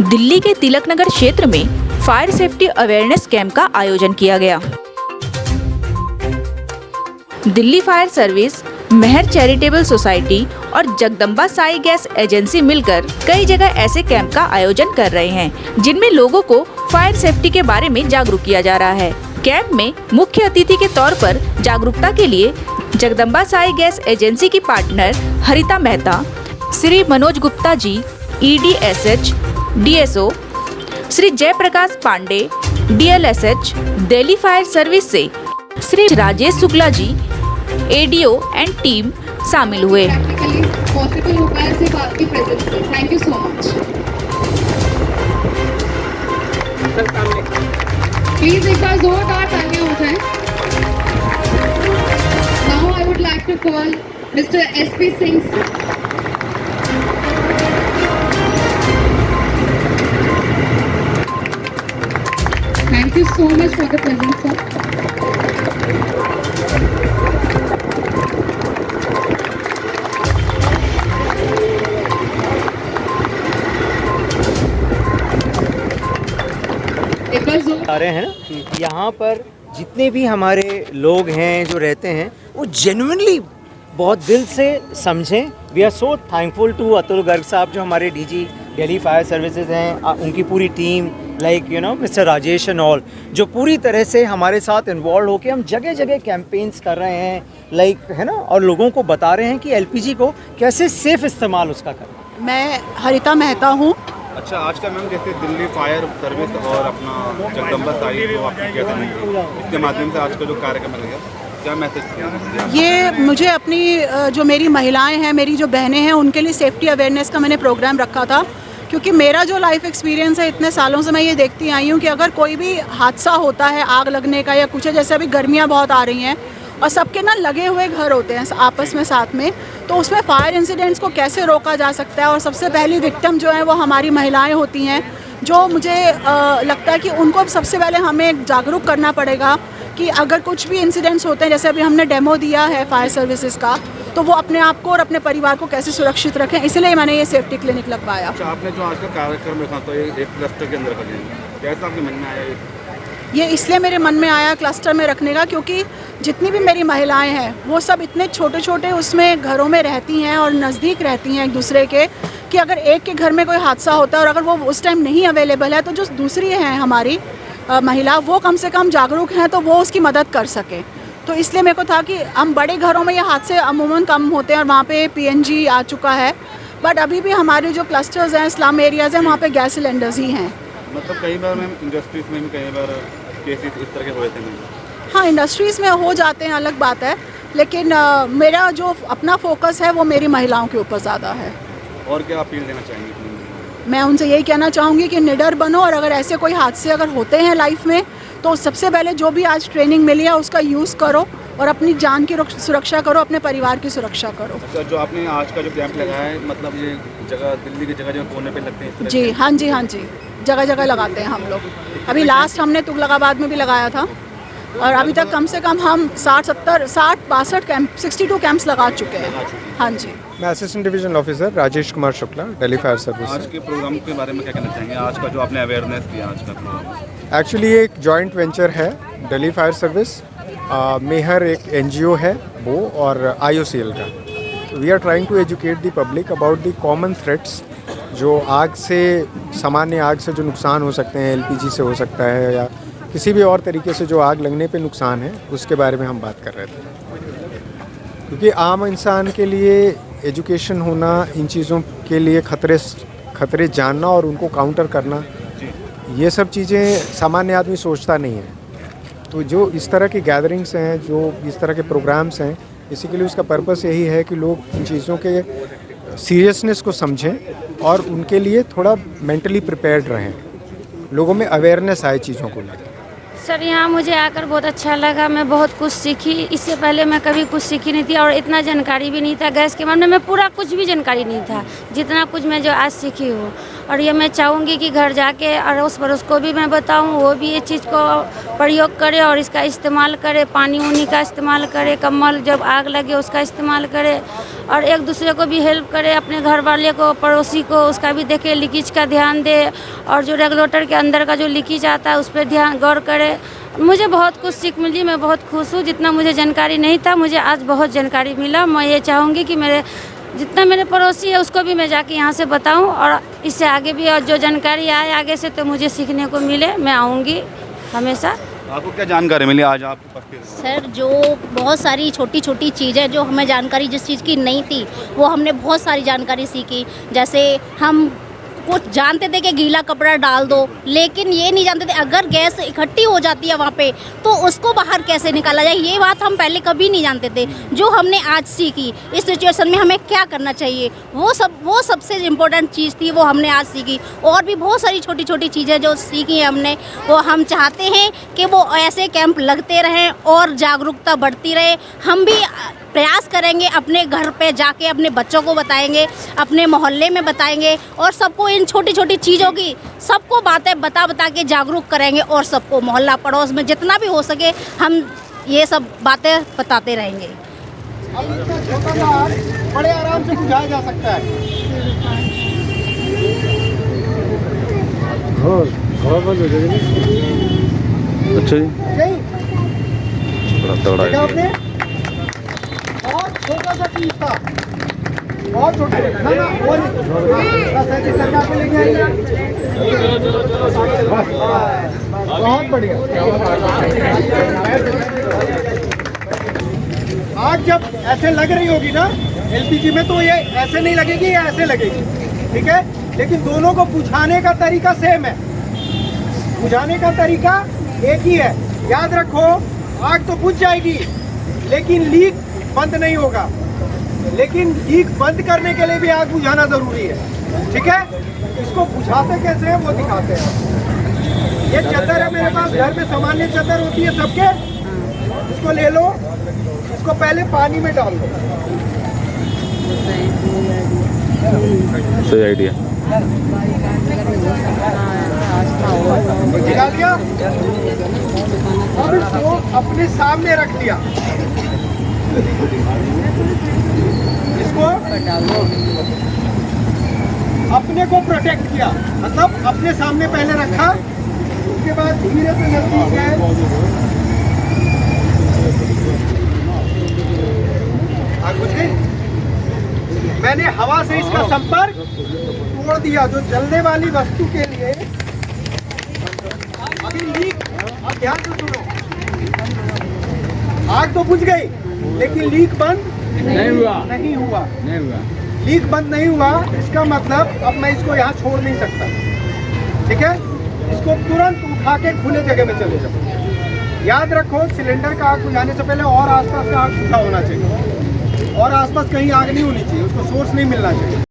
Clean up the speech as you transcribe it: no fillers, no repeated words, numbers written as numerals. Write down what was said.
दिल्ली के तिलक नगर क्षेत्र में फायर सेफ्टी अवेयरनेस कैंप का आयोजन किया गया। दिल्ली फायर सर्विस, मेहर चैरिटेबल सोसाइटी और जगदम्बा साई गैस एजेंसी मिलकर कई जगह ऐसे कैंप का आयोजन कर रहे हैं, जिनमें लोगों को फायर सेफ्टी के बारे में जागरूक किया जा रहा है। कैंप में मुख्य अतिथि के तौर पर जागरूकता के लिए जगदम्बा साई गैस एजेंसी की partner Harita Mehta, Shri Manoj Gupta ji EDSH DSO, Shri Jaiprakash Pandey DLSH Delhi fire service से Shri Rajesh Shukla ji ADO and team शामिल हुए। पॉसिबल हो पाया सिर्फ आपकी प्रेजेंस से। Thank you so much. Please एक बार जोरदार तालियां हो जाएं। Now I would like to call mister SP Singh. Thank you so much for the presence, sir. आ रहे हैं यहाँ पर जितने भी हमारे लोग हैं जो रहते हैं वो जेन्युइनली बहुत दिल से समझें। We are so thankful to Atul Garg sahab जो हमारे DG दिल्ली फायर सर्विसेज हैं, उनकी पूरी team like mister Rajesh and all जो पूरी तरह से हमारे साथ इन्वॉल्व होकर हम जगह जगह कैंपेन्स कर रहे हैं है ना, और लोगों को बता रहे हैं कि LPG को कैसे सेफ इस्तेमाल उसका करें। मैं हरिता मेहता हूँ। अच्छा, आज का मैम जैसे दिल्ली फायर सर्विस और अपना जगदम्बा साई जो आपकी कहते हैं इसके माध्यम से आज का जो कार्यक्रम है क्या मैसेज? ये मुझे अपनी जो मेरी महिलाएं हैं, मेरी जो बहनें हैं, उनके लिए सेफ्टी अवेयरनेस का मैंने प्रोग्राम रखा था, क्योंकि मेरा जो लाइफ एक्सपीरियंस है इतने सालों से मैं ये देखती आई हूँ कि अगर कोई भी हादसा होता है आग लगने का या कुछ है, जैसे अभी गर्मियाँ बहुत आ रही हैं और सबके ना लगे हुए घर होते हैं आपस में साथ में, तो उसमें फायर इंसिडेंट्स को कैसे रोका जा सकता है। और सबसे पहली विक्टिम जो है वो हमारी महिलाएं होती हैं, जो मुझे लगता है कि उनको सबसे पहले हमें जागरूक करना पड़ेगा कि अगर कुछ भी इंसिडेंट्स होते हैं, जैसे अभी हमने डेमो दिया है फायर सर्विसेज का, तो वो अपने आप को और अपने परिवार को कैसे सुरक्षित रखें, इसलिए मैंने ये सेफ्टी क्लिनिक लगवाया। अच्छा, आपने जो आज का कार्यक्रम रखा तो एक क्लस्टर के अंदर रखा, कैसा आपके मन में आया ये? इसलिए मेरे मन में आया क्लस्टर में रखने का, क्योंकि जितनी भी मेरी महिलाएं हैं वो सब इतने छोटे छोटे उसमें घरों में रहती हैं और नज़दीक रहती हैं एक दूसरे के, कि अगर एक के घर में कोई हादसा होता है और अगर वो उस टाइम नहीं अवेलेबल है, तो जो दूसरी हैं हमारी महिला, वो कम से कम जागरूक हैं तो वो उसकी मदद कर सके। तो इसलिए मेरे को था कि हम बड़े घरों में ये हादसे अमूमन कम होते हैं और वहाँ पे PNG आ चुका है, बट अभी भी हमारे जो क्लस्टर्स हैं, स्लम एरियाज़ हैं, वहाँ पे गैस सिलेंडर्स ही हैं। मतलब कई बार मैम इंडस्ट्रीज में भी कई बार केसेस इस तरह के हुए थे मैम? हाँ, इंडस्ट्रीज़ में हो जाते हैं, अलग बात है, लेकिन मेरा जो अपना फोकस है वो मेरी महिलाओं के ऊपर ज़्यादा है। और क्या अपील देना चाहेंगे? मैं उनसे यही कहना चाहूँगी कि निडर बनो, और अगर ऐसे कोई हादसे अगर होते हैं लाइफ में, तो सबसे पहले जो भी आज ट्रेनिंग मिली है उसका यूज़ करो और अपनी जान की सुरक्षा करो, अपने परिवार की सुरक्षा करो। अच्छा, जो आपने आज का जो कैंप लगाया है, मतलब ये जगह दिल्ली की जगह जगह कोने पे लगते हैं? जी हाँ जी, हाँ जी, जगह जगह लगाते हैं हम लोग। अभी लास्ट हमने तुगलकाबाद में भी लगाया था, और अभी तक कम से कम हम 60-62 कैंप 62 कैंप्स लगा चुके हैं। हाँ जी। मैं assistant division officer Rajesh Kumar Shukla, Delhi fire service. आज के प्रोग्राम के बारे में क्या कहना चाहेंगे? आज का जो आपने अवेयरनेस किया आज का प्रोग्राम? एक्चुअली एक जॉइंट वेंचर है दिल्ली फायर सर्विस, मेहर एक NGO है वो, और IOCL का। We are trying to educate the public about the common threats, जो आग से, सामान्य आग से जो नुकसान हो सकते हैं, LPG से हो सकता है या किसी भी और तरीके से जो आग लगने पे नुकसान है, उसके बारे में हम बात कर रहे थे। क्योंकि आम इंसान के लिए एजुकेशन होना, इन चीज़ों के लिए खतरे जानना और उनको काउंटर करना, ये सब चीज़ें सामान्य आदमी सोचता नहीं है। तो जो इस तरह की गैदरिंग्स हैं, जो इस तरह के प्रोग्राम्स हैं, इसी के लिए उसका पर्पस यही है कि लोग इन चीज़ों के सीरियसनेस को समझें और उनके लिए थोड़ा मेंटली प्रिपेयर्ड रहें, लोगों में अवेयरनेस आए चीज़ों को लेकर। सर, यहाँ मुझे आकर बहुत अच्छा लगा, मैं बहुत कुछ सीखी। इससे पहले मैं कभी कुछ सीखी नहीं थी और इतना जानकारी भी नहीं था गैस के मामले में, पूरा कुछ भी जानकारी नहीं था, जितना कुछ मैं जो आज सीखी हूँ। और ये मैं चाहूँगी कि घर जाके अड़ोस पड़ोस को भी मैं बताऊँ, वो भी ये चीज़ को प्रयोग करे और इसका इस्तेमाल करे, पानी उनी का इस्तेमाल करे, कम्बल जब आग लगे उसका इस्तेमाल करे और एक दूसरे को भी हेल्प करे, अपने घर वाले को, पड़ोसी को, उसका भी देखे, लीकेज का ध्यान दे और जो रेगुलेटर के अंदर का जो लीकेज आता है उस पर ध्यान गौर करे। मुझे बहुत कुछ सीख मिली, मैं बहुत खुश हूँ। जितना मुझे जानकारी नहीं था, मुझे आज बहुत जानकारी मिला। मैं ये चाहूँगी कि जितना मेरे पड़ोसी है उसको भी मैं जाके यहाँ से बताऊँ और इससे आगे भी और जो जानकारी आए आगे से तो मुझे सीखने को मिले, मैं आऊँगी हमेशा। आपको क्या जानकारी मिली आज आपके पास? सर, जो बहुत सारी छोटी छोटी चीज़ें जो हमें जानकारी जिस चीज़ की नहीं थी वो हमने बहुत सारी जानकारी सीखी। जैसे हम कुछ जानते थे कि गीला कपड़ा डाल दो, लेकिन ये नहीं जानते थे अगर गैस इकट्ठी हो जाती है वहाँ पे तो उसको बाहर कैसे निकाला जाए। ये बात हम पहले कभी नहीं जानते थे, जो हमने आज सीखी। इस सिचुएशन में हमें क्या करना चाहिए वो सबसे इम्पोर्टेंट चीज़ थी, वो हमने आज सीखी। और भी बहुत सारी छोटी छोटी चीज़ें जो सीखी हैं हमने, वो हम चाहते हैं कि वो ऐसे कैंप लगते रहें और जागरूकता बढ़ती रहे। हम भी प्रयास करेंगे, अपने घर पे जाके अपने बच्चों को बताएंगे, अपने मोहल्ले में बताएंगे और सबको इन छोटी छोटी चीज़ों की सबको बातें बता के जागरूक करेंगे और सबको मोहल्ला पड़ोस में जितना भी हो सके हम ये सब बातें बताते रहेंगे। बड़े आराम से बुझाया जा सकता है। अच्छा जी, बड़ा तगड़ा है। आपने बहुत छोटा सा चीज था, बहुत छोटा ना ना वो सरकार को लेके आएंगे। बहुत बढ़िया। आग जब ऐसे लग रही होगी ना एलपीजी में तो ये ऐसे नहीं लगेगी, ये ऐसे लगेगी, ठीक है। लेकिन दोनों को बुझाने का तरीका सेम है, बुझाने का तरीका एक ही है। याद रखो, आग तो बुझ जाएगी लेकिन लीक बंद नहीं होगा। लेकिन लीक बंद करने के लिए भी आग बुझाना जरूरी है, ठीक है। इसको बुझाते कैसे हैं वो दिखाते हैं। ये चादर है मेरे पास, घर में सामान्य चादर होती है सबके, इसको ले लो, इसको पहले पानी में डाल दो। सही आइडिया। डाल दिया, अब इसको अपने सामने रख दिया, इसको अपने को प्रोटेक्ट किया, मतलब अपने सामने पहले रखा, उसके बाद धीरे से नजदीक गए, आग बुझ गई। मैंने हवा से इसका संपर्क तोड़ दिया, जो जलने वाली वस्तु के लिए। अभी लीक, अब ध्यान से सुनो, आग तो बुझ गई लेकिन लीक बंद नहीं हुआ। लीक बंद नहीं हुआ, इसका मतलब अब मैं इसको यहाँ छोड़ नहीं सकता, ठीक है। इसको तुरंत उठा के खुले जगह में चले जाओ। याद रखो, सिलेंडर का आग बुझाने से पहले और आसपास का आग बुझा होना चाहिए और आसपास कहीं आग नहीं होनी चाहिए, उसको सोर्स नहीं मिलना चाहिए।